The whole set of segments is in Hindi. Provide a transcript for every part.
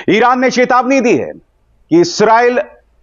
ईरान ने चेतावनी दी है कि इस्राइल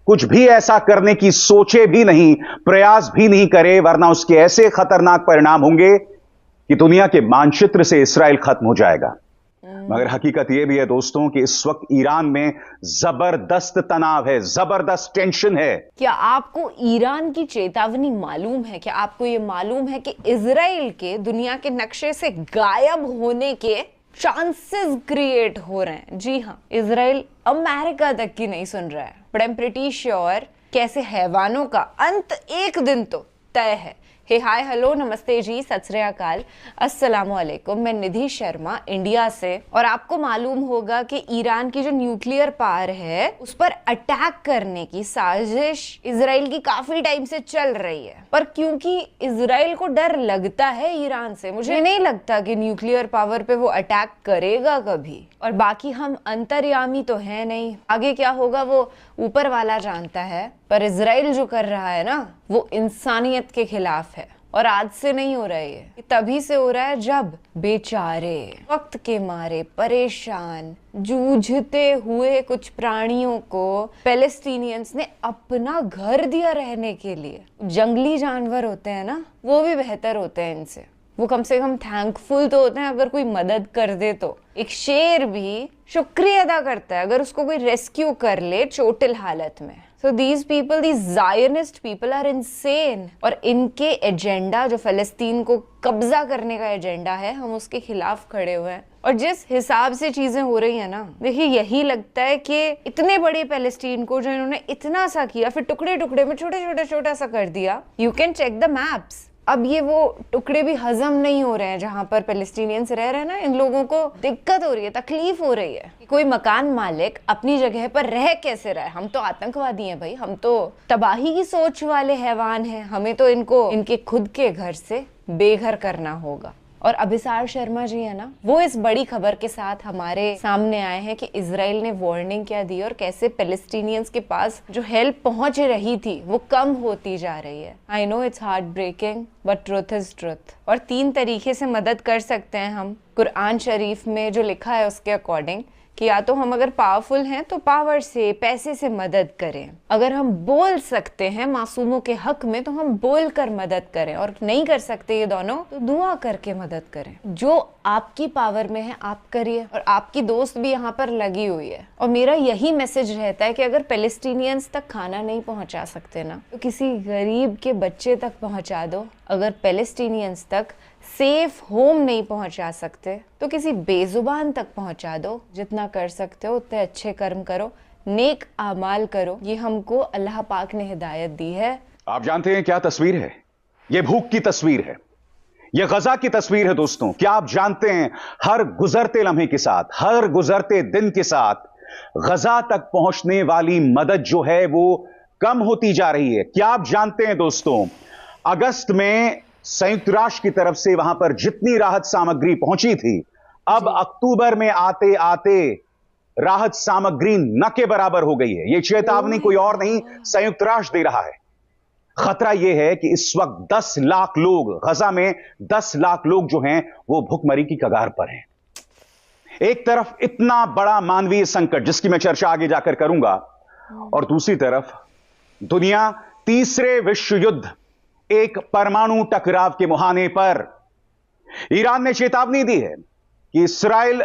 कुछ भी ऐसा करने की सोचे भी नहीं, प्रयास भी नहीं करे, वरना उसके ऐसे खतरनाक परिणाम होंगे कि दुनिया के मानचित्र से इस्राइल खत्म हो जाएगा। मगर हकीकत यह भी है दोस्तों कि इस वक्त ईरान में जबरदस्त तनाव है, जबरदस्त टेंशन है। क्या आपको ईरान की चेतावनी मालूम है? क्या आपको ये मालूम है कि इजराइल के दुनिया के नक्शे से गायब होने के चांसेस क्रिएट हो रहे हैं? जी हाँ, इजराइल अमेरिका तक की नहीं सुन रहा है, but I am pretty sure कैसे हैवानों का अंत एक दिन तो तय है। हे हाय हेलो नमस्ते जी, सत श्री अकाल, अस्सलाम वालेकुम। मैं निधि शर्मा इंडिया से। और आपको मालूम होगा कि ईरान की जो न्यूक्लियर पावर है उस पर अटैक करने की साजिश इजराइल की काफी टाइम से चल रही है, पर क्योंकि इजराइल को डर लगता है ईरान से, मुझे नहीं लगता कि न्यूक्लियर पावर पे वो अटैक करेगा कभी। और बाकी हम अंतर्यामी तो है नहीं, आगे क्या होगा वो ऊपर वाला जानता है। पर इजराइल जो कर रहा है ना, वो इंसानियत के खिलाफ है। और आज से नहीं हो रहा है, ये तभी से हो रहा है जब बेचारे वक्त के मारे परेशान जूझते हुए कुछ प्राणियों को पैलेस्टीनियंस ने अपना घर दिया रहने के लिए। जंगली जानवर होते हैं ना, वो भी बेहतर होते हैं इनसे, वो कम से कम थैंकफुल तो होते हैं अगर कोई मदद कर दे तो। एक शेर भी शुक्रिया अदा करता है अगर उसको कोई रेस्क्यू कर ले चोटिल हालत में। So these people, these Zionist people are insane। और इनके एजेंडा जो फलस्तीन को कब्जा करने का एजेंडा है, हम उसके खिलाफ खड़े हुए हैं। और जिस हिसाब से चीजें हो रही है ना, देखिए यही लगता है कि इतने बड़े पैलेस्टीन को जो इन्होंने इतना सा किया, फिर टुकड़े टुकड़े में छोटा सा कर दिया। You can check the maps. अब ये वो टुकड़े भी हजम नहीं हो रहे हैं जहां पर पैलेस्टीनियंस रह रहे हैं ना, इन लोगों को दिक्कत हो रही है, तकलीफ हो रही है। कोई मकान मालिक अपनी जगह पर रह कैसे रहा है? हम तो आतंकवादी हैं भाई, हम तो तबाही की सोच वाले हैवान हैं, हमें तो इनको इनके खुद के घर से बेघर करना होगा। और अभिसार शर्मा जी है ना, वो इस बड़ी खबर के साथ हमारे सामने आए हैं कि इजराइल ने वार्निंग क्या दी और कैसे पैलेस्टीनियंस के पास जो हेल्प पहुंच रही थी वो कम होती जा रही है। I know it's heartbreaking but truth is truth. और 3 तरीके से मदद कर सकते हैं हम। कुरान शरीफ में जो लिखा है उसके अकॉर्डिंग कि या तो हम अगर पावरफुल हैं तो पावर से, पैसे से मदद करें। अगर हम बोल सकते हैं मासूमों के हक में तो हम बोल कर मदद करें, और नहीं कर सकते ये दोनों तो दुआ करके मदद करें। जो आपकी पावर में है आप करिए। और आपकी दोस्त भी यहाँ पर लगी हुई है। और मेरा यही मैसेज रहता है कि अगर पैलेस्टीनियंस तक खाना नहीं पहुँचा सकते ना, तो किसी गरीब के बच्चे तक पहुँचा दो। अगर पैलेस्टीनियंस तक सेफ होम नहीं पहुंचा सकते तो किसी बेजुबान तक पहुंचा दो। जितना कर सकते हो उतने अच्छे कर्म करो, नेक आमाल करो। ये हमको अल्लाह पाक ने हिदायत दी है। आप जानते हैं क्या तस्वीर है? ये भूख की तस्वीर है, ये गजा की तस्वीर है दोस्तों। क्या आप जानते हैं हर गुजरते लम्हे के साथ, हर गुजरते दिन के साथ गजा तक पहुंचने वाली मदद जो है वो कम होती जा रही है। क्या आप जानते हैं दोस्तों, अगस्त में संयुक्त राष्ट्र की तरफ से वहां पर जितनी राहत सामग्री पहुंची थी, अब अक्टूबर में आते आते राहत सामग्री न के बराबर हो गई है। यह चेतावनी कोई और नहीं, संयुक्त राष्ट्र दे रहा है। खतरा यह है कि इस वक्त 10 लाख लोग गजा में, 10 लाख लोग जो हैं वो भुखमरी की कगार पर हैं। एक तरफ इतना बड़ा मानवीय संकट जिसकी मैं चर्चा आगे जाकर करूंगा, और दूसरी तरफ दुनिया तीसरे विश्व युद्ध, एक परमाणु टकराव के मुहाने पर। ईरान ने चेतावनी दी है कि इस्राइल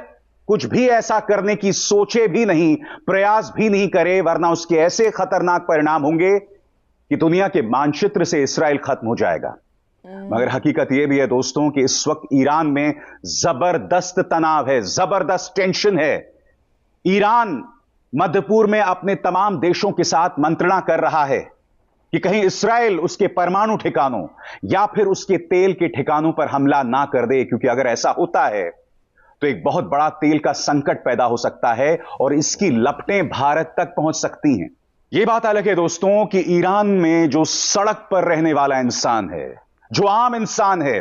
कुछ भी ऐसा करने की सोचे भी नहीं, प्रयास भी नहीं करे, वरना उसके ऐसे खतरनाक परिणाम होंगे कि दुनिया के मानचित्र से इस्राइल खत्म हो जाएगा। मगर हकीकत यह भी है दोस्तों कि इस वक्त ईरान में जबरदस्त तनाव है, जबरदस्त टेंशन है। ईरान मध्य पूर्व में अपने तमाम देशों के साथ मंत्रणा कर रहा है कि कहीं इस्राइल उसके परमाणु ठिकानों या फिर उसके तेल के ठिकानों पर हमला ना कर दे, क्योंकि अगर ऐसा होता है तो एक बहुत बड़ा तेल का संकट पैदा हो सकता है और इसकी लपटें भारत तक पहुंच सकती हैं। यह बात अलग है दोस्तों कि ईरान में जो सड़क पर रहने वाला इंसान है, जो आम इंसान है,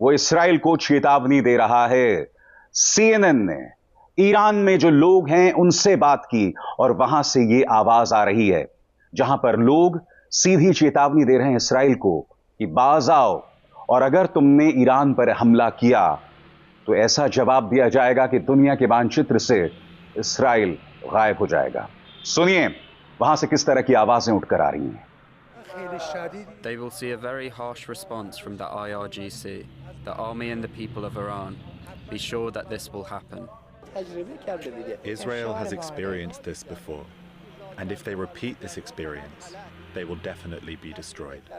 वो इस्राइल को चेतावनी दे रहा है। CNN ने ईरान में जो लोग हैं उनसे बात की और वहां से यह आवाज आ रही है जहां पर लोग सीधी चेतावनी दे रहे हैं इस्राइल को कि बाज आओ, और अगर तुमने ईरान पर हमला किया तो ऐसा जवाब दिया जाएगा कि दुनिया के मानचित्र से इस्राइल गायब हो जाएगा। सुनिए वहां से किस तरह की आवाजें उठकर आ रही हैं। They will see a very harsh response from the IRGC, the army and the people of Iran. Be sure that this will happen. Israel has experienced this before, and if they repeat this experience, they will definitely be destroyed.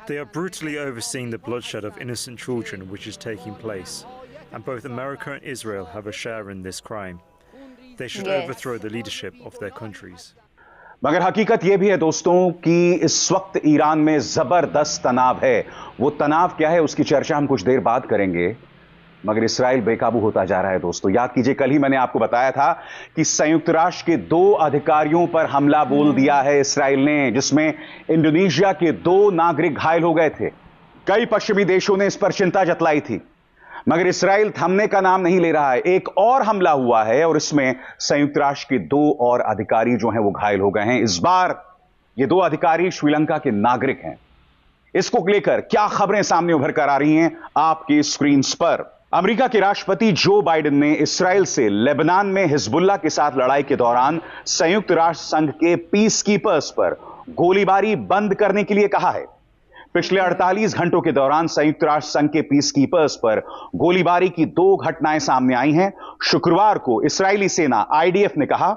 They are brutally overseeing the bloodshed of innocent children which is taking place, and both America and Israel have a share in this crime. They should Yes. overthrow the leadership of their countries. मगर हकीकत यह भी है दोस्तों कि इस वक्त ईरान में जबरदस्त तनाव है। वो तनाव क्या है उसकी चर्चा हम कुछ देर बाद करेंगे, मगर इसराइल बेकाबू होता जा रहा है दोस्तों। याद कीजिए कल ही मैंने आपको बताया था कि संयुक्त राष्ट्र के 2 अधिकारियों पर हमला बोल दिया है इसराइल ने, जिसमें इंडोनेशिया के 2 नागरिक घायल हो गए थे। कई पश्चिमी देशों ने इस पर चिंता जतलाई थी, मगर इसराइल थमने का नाम नहीं ले रहा है। एक और हमला हुआ है और इसमें संयुक्त राष्ट्र के 2 और अधिकारी जो हैं वो घायल हो गए हैं। इस बार ये 2 अधिकारी श्रीलंका के नागरिक हैं। इसको लेकर क्या खबरें सामने उभर कर आ रही हैं आपकी स्क्रीन पर। अमेरिका के राष्ट्रपति जो बाइडेन ने इसराइल से लेबनान में हिजबुल्लाह के साथ लड़ाई के दौरान संयुक्त राष्ट्र संघ के पीस कीपर्स पर गोलीबारी बंद करने के लिए कहा है। पिछले 48 घंटों के दौरान संयुक्त राष्ट्र संघ के पीस कीपर्स पर गोलीबारी की 2 घटनाएं सामने आई हैं। शुक्रवार को इस्राएली सेना आईडीएफ ने कहा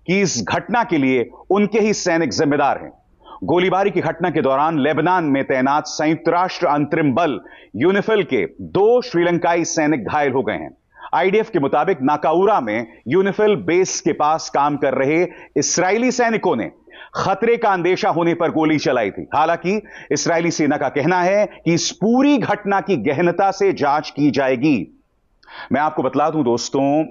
कि इस घटना के लिए उनके ही सैनिक जिम्मेदार हैं। गोलीबारी की घटना के दौरान लेबनान में तैनात संयुक्त राष्ट्र अंतरिम बल यूनिफिल के 2 श्रीलंकाई सैनिक घायल हो गए हैं। आईडीएफ के मुताबिक नाकाउरा में यूनिफिल बेस के पास काम कर रहे इस्राएली सैनिकों ने खतरे का अंदेशा होने पर गोली चलाई थी। हालांकि इस्राएली सेना का कहना है कि इस पूरी घटना की गहनता से जांच की जाएगी। मैं आपको बतला दूं दोस्तों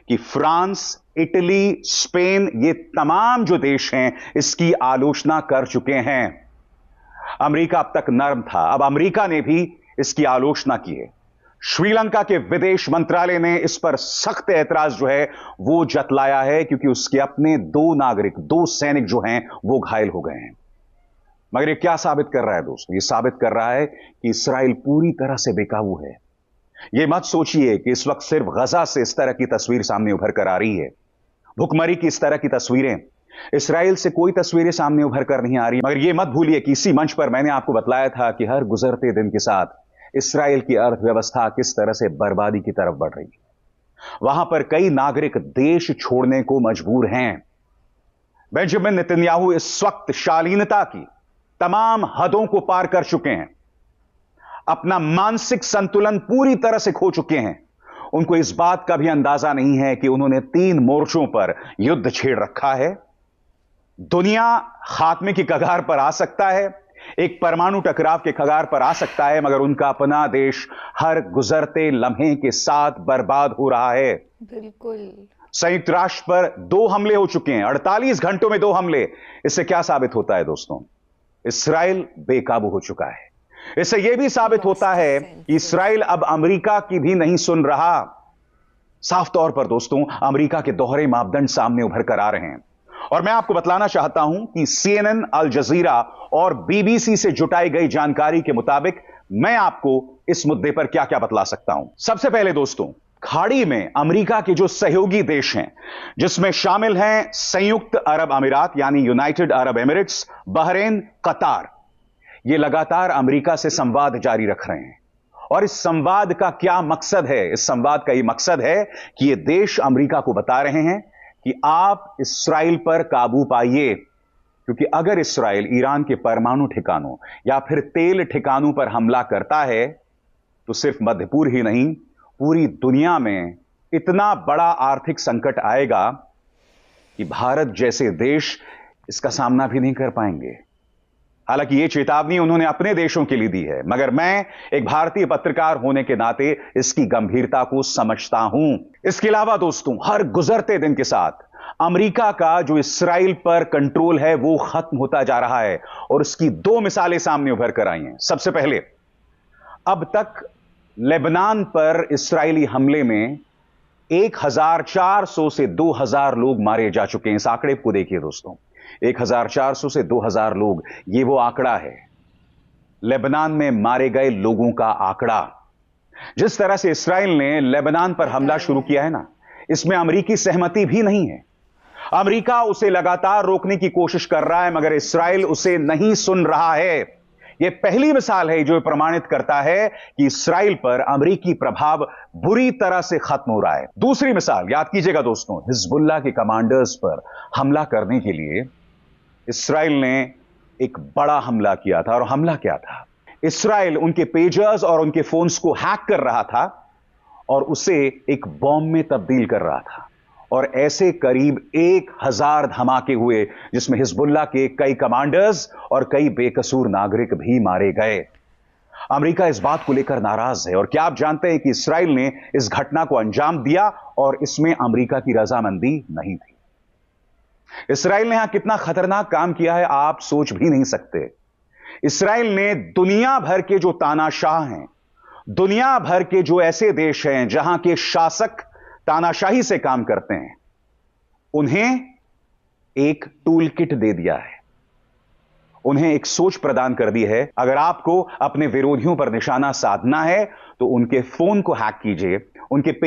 कि फ्रांस, इटली, स्पेन, ये तमाम जो देश हैं इसकी आलोचना कर चुके हैं। अमेरिका अब तक नर्म था, अब अमेरिका ने भी इसकी आलोचना की है। श्रीलंका के विदेश मंत्रालय ने इस पर सख्त ऐतराज जो है वो जतलाया है, क्योंकि उसके अपने 2 नागरिक, 2 सैनिक जो हैं वो घायल हो गए हैं। मगर ये क्या साबित कर रहा है दोस्तों? ये साबित कर रहा है कि इसराइल पूरी तरह से बेकाबू है। ये मत सोचिए कि इस वक्त सिर्फ गजा से इस तरह की तस्वीर सामने उभर कर आ रही है। भुखमरी की इस तरह की तस्वीरें, इसराइल से कोई तस्वीरें सामने उभर कर नहीं आ रही। मगर यह मत भूलिए कि इसी मंच पर मैंने आपको बतलाया था कि हर गुजरते दिन के साथ इसराइल की अर्थव्यवस्था किस तरह से बर्बादी की तरफ बढ़ रही है। वहां पर कई नागरिक देश छोड़ने को मजबूर हैं। बेंजामिन नेतन्याहू इस वक्त शालीनता की तमाम हदों को पार कर चुके हैं, अपना मानसिक संतुलन पूरी तरह से खो चुके हैं। उनको इस बात का भी अंदाजा नहीं है कि उन्होंने 3 मोर्चों पर युद्ध छेड़ रखा है। दुनिया खात्मे की कगार पर आ सकता है, एक परमाणु टकराव के कगार पर आ सकता है, मगर उनका अपना देश हर गुजरते लम्हे के साथ बर्बाद हो रहा है। बिल्कुल। संयुक्त राष्ट्र पर 2 हमले हो चुके हैं, 48 घंटों में 2 हमले। इससे क्या साबित होता है दोस्तों? इसराइल बेकाबू हो चुका है। इससे यह भी साबित होता है कि इसराइल अब अमेरिका की भी नहीं सुन रहा। साफ तौर पर दोस्तों अमेरिका के दोहरे मापदंड सामने उभर कर आ रहे हैं। और मैं आपको बतलाना चाहता हूं कि CNN, अल जजीरा और BBC से जुटाई गई जानकारी के मुताबिक मैं आपको इस मुद्दे पर क्या क्या बतला सकता हूं। सबसे पहले दोस्तों, खाड़ी में अमेरिका के जो सहयोगी देश हैं, जिसमें शामिल हैं संयुक्त अरब अमीरात यानी यूनाइटेड अरब एमिरेट्स, बहरीन, कतार, ये लगातार अमेरिका से संवाद जारी रख रहे हैं। और इस संवाद का क्या मकसद है? इस संवाद का यह मकसद है कि ये देश अमेरिका को बता रहे हैं कि आप इसराइल पर काबू पाइए, क्योंकि अगर इसराइल ईरान के परमाणु ठिकानों या फिर तेल ठिकानों पर हमला करता है तो सिर्फ मध्यपूर्व ही नहीं, पूरी दुनिया में इतना बड़ा आर्थिक संकट आएगा कि भारत जैसे देश इसका सामना भी नहीं कर पाएंगे। हालांकि यह चेतावनी उन्होंने अपने देशों के लिए दी है, मगर मैं एक भारतीय पत्रकार होने के नाते इसकी गंभीरता को समझता हूं। इसके अलावा दोस्तों, हर गुजरते दिन के साथ अमेरिका का जो इसराइल पर कंट्रोल है वो खत्म होता जा रहा है, और उसकी 2 मिसालें सामने उभर कर आई हैं। सबसे पहले, अब तक लेबनान पर इसराइली हमले में 1400 से 2000 लोग मारे जा चुके हैं। इस आंकड़े को देखिए दोस्तों, 1400 से 2000 लोग, ये वो आंकड़ा है लेबनान में मारे गए लोगों का आंकड़ा। जिस तरह से इसराइल ने लेबनान पर हमला शुरू किया है ना, इसमें अमेरिकी सहमति भी नहीं है। अमेरिका उसे लगातार रोकने की कोशिश कर रहा है, मगर इस्राइल उसे नहीं सुन रहा है। यह पहली मिसाल है जो प्रमाणित करता है कि इस्राइल पर अमेरिकी प्रभाव बुरी तरह से खत्म हो रहा है। दूसरी मिसाल याद कीजिएगा दोस्तों, हिजबुल्लाह के कमांडर्स पर हमला करने के लिए इस्राइल ने एक बड़ा हमला किया था। और हमला क्या था? इस्राइल उनके पेजर्स और उनके फोन्स को हैक कर रहा था और उसे एक बॉम्ब में तब्दील कर रहा था। और ऐसे करीब 1000 धमाके हुए, जिसमें हिजबुल्लाह के कई कमांडर्स और कई बेकसूर नागरिक भी मारे गए। अमेरिका इस बात को लेकर नाराज है। और क्या आप जानते हैं कि इस्राइल ने इस घटना को अंजाम दिया और इसमें अमेरिका की रजामंदी नहीं थी। इस्राइल ने यहां कितना खतरनाक काम किया है आप सोच भी नहीं सकते। इस्राइल ने दुनिया भर के जो तानाशाह हैं, दुनिया भर के जो ऐसे देश हैं जहां के शासक तानाशाही से काम करते हैं, उन्हें एक टूल किट दे दिया है, उन्हें एक सोच प्रदान कर दी है। अगर आपको अपने विरोधियों पर निशाना साधना है तो उनके फोन को हैक कीजिए, उनके